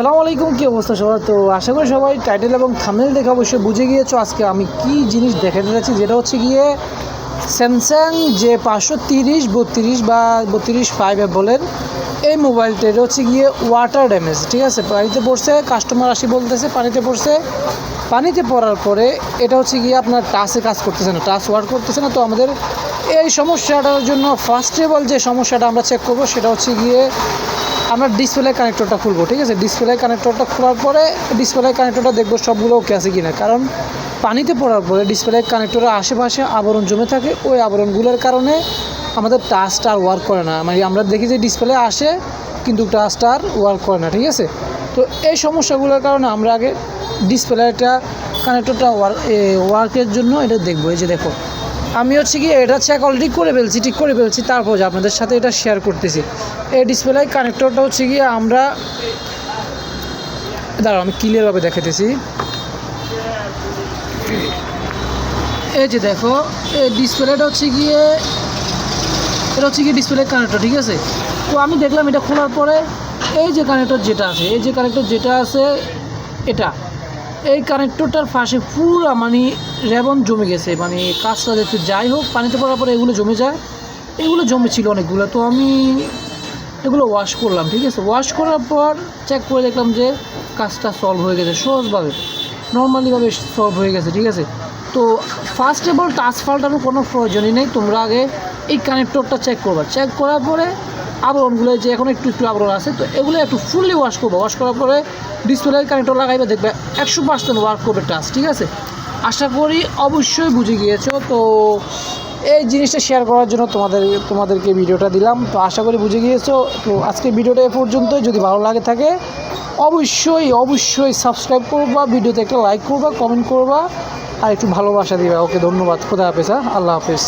সালামু আলাইকুম, কী অবস্থা সবার? তো আশা করি সবাই টাইটেল এবং থাম্বনেল দেখে অবশ্যই বুঝে গিয়েছো আজকে আমি কি জিনিস দেখাতে যাচ্ছি, যেটা হচ্ছে গিয়ে স্যামসাং যে 530-32 বা 32 বলেন এই মোবাইলটা। এটা হচ্ছে গিয়ে ওয়াটার ড্যামেজ, ঠিক আছে? পানিতে পড়ছে, কাস্টমার আসি বলতেছে পানিতে পড়ছে। পানিতে পড়ার পরে এটা হচ্ছে গিয়ে আপনার টাচে কাজ করতেছে না, টাচ ওয়ার্ক করতেছে না। তো আমাদের এই সমস্যাটার জন্য ফার্স্ট অফ অল যে সমস্যাটা আমরা চেক করবো সেটা হচ্ছে গিয়ে আমরা ডিসপ্লে কানেক্টরটা খুলবো, ঠিক আছে? ডিসপ্লে কানেক্টরটা খোলার পরে ডিসপ্লে কানেক্টরটা দেখবো সবগুলো ওকে আছে কিনা, কারণ পানিতে পড়ার পরে ডিসপ্লে কানেক্টরের আশেপাশে আবরণ জমে থাকে। ওই আবরণগুলোর কারণে আমাদের টাচটা আর ওয়ার্ক করে না, মানে আমরা দেখি যে ডিসপ্লে আসে কিন্তু টাচটা আর ওয়ার্ক করে না, ঠিক আছে? তো এই সমস্যাগুলোর কারণে আমরা আগে ডিসপ্লেটা কানেক্টরটা ওয়ার্কের জন্য এটা দেখবো। এই যে দেখো, আমি হচ্ছে কি এটা চেক অলরেডি করে ফেলছি, ঠিক করে ফেলছি, তারপর আপনাদের সাথে এটা শেয়ার করতেছি। এই ডিসপ্লে কানেক্টরটা হচ্ছে গিয়ে আমরা দাঁড়াও আমি ক্লিয়ারভাবে দেখাতেছি। এই যে দেখো, এই ডিসপ্লেটা হচ্ছে গিয়ে এটা হচ্ছে গিয়ে ডিসপ্লে কানেক্টর, ঠিক আছে? তো আমি দেখলাম এটা খোলার পরে এই যে কানেক্টর যেটা আছে, এই যে কানেক্টর যেটা আছে এটা, এই কানেক্টরটার পাশে পুরো মানে রেবন জমে গেছে, মানে কাজটা দেখতে যাই হোক পানিতে পড়ার পরে এগুলো জমে যায়, এগুলো জমেছিল অনেকগুলো। তো আমি এগুলো ওয়াশ করলাম, ঠিক আছে? ওয়াশ করার পর চেক করে দেখলাম যে কাজটা সলভ হয়ে গেছে সহজভাবে, নর্মালিভাবে সলভ হয়ে গেছে, ঠিক আছে? তো ফার্স্ট অফ অল টাচ পাল্টানোর কোনো প্রয়োজনই নেই, তোমরা আগে এই কানেক্টরটা চেক করবা। চেক করার পরে আবরণগুলো যে এখন একটু একটু আবরণ আছে, তো এগুলো একটু ফুললি ওয়াশ করবো। ওয়াশ করার পরে ডিসপ্লে কানেক্টর লাগাইবে, দেখবে 100% ওয়ার্ক করবে টাচ, ঠিক আছে? আশা করি অবশ্যই বুঝে গিয়েছো। তো এই জিনিসটা শেয়ার করার জন্য তোমাদেরকে ভিডিওটা দিলাম। তো আশা করি বুঝে গিয়েছো। তো আজকে ভিডিওটা এ পর্যন্তই। যদি ভালো লাগে থাকে অবশ্যই সাবস্ক্রাইব করবা, ভিডিওতে একটা লাইক করবা, কমেন্ট করবা আর একটু ভালোবাসা দিবা। ওকে, ধন্যবাদ। খোদা হাফেজ। আল্লাহ হাফেজ।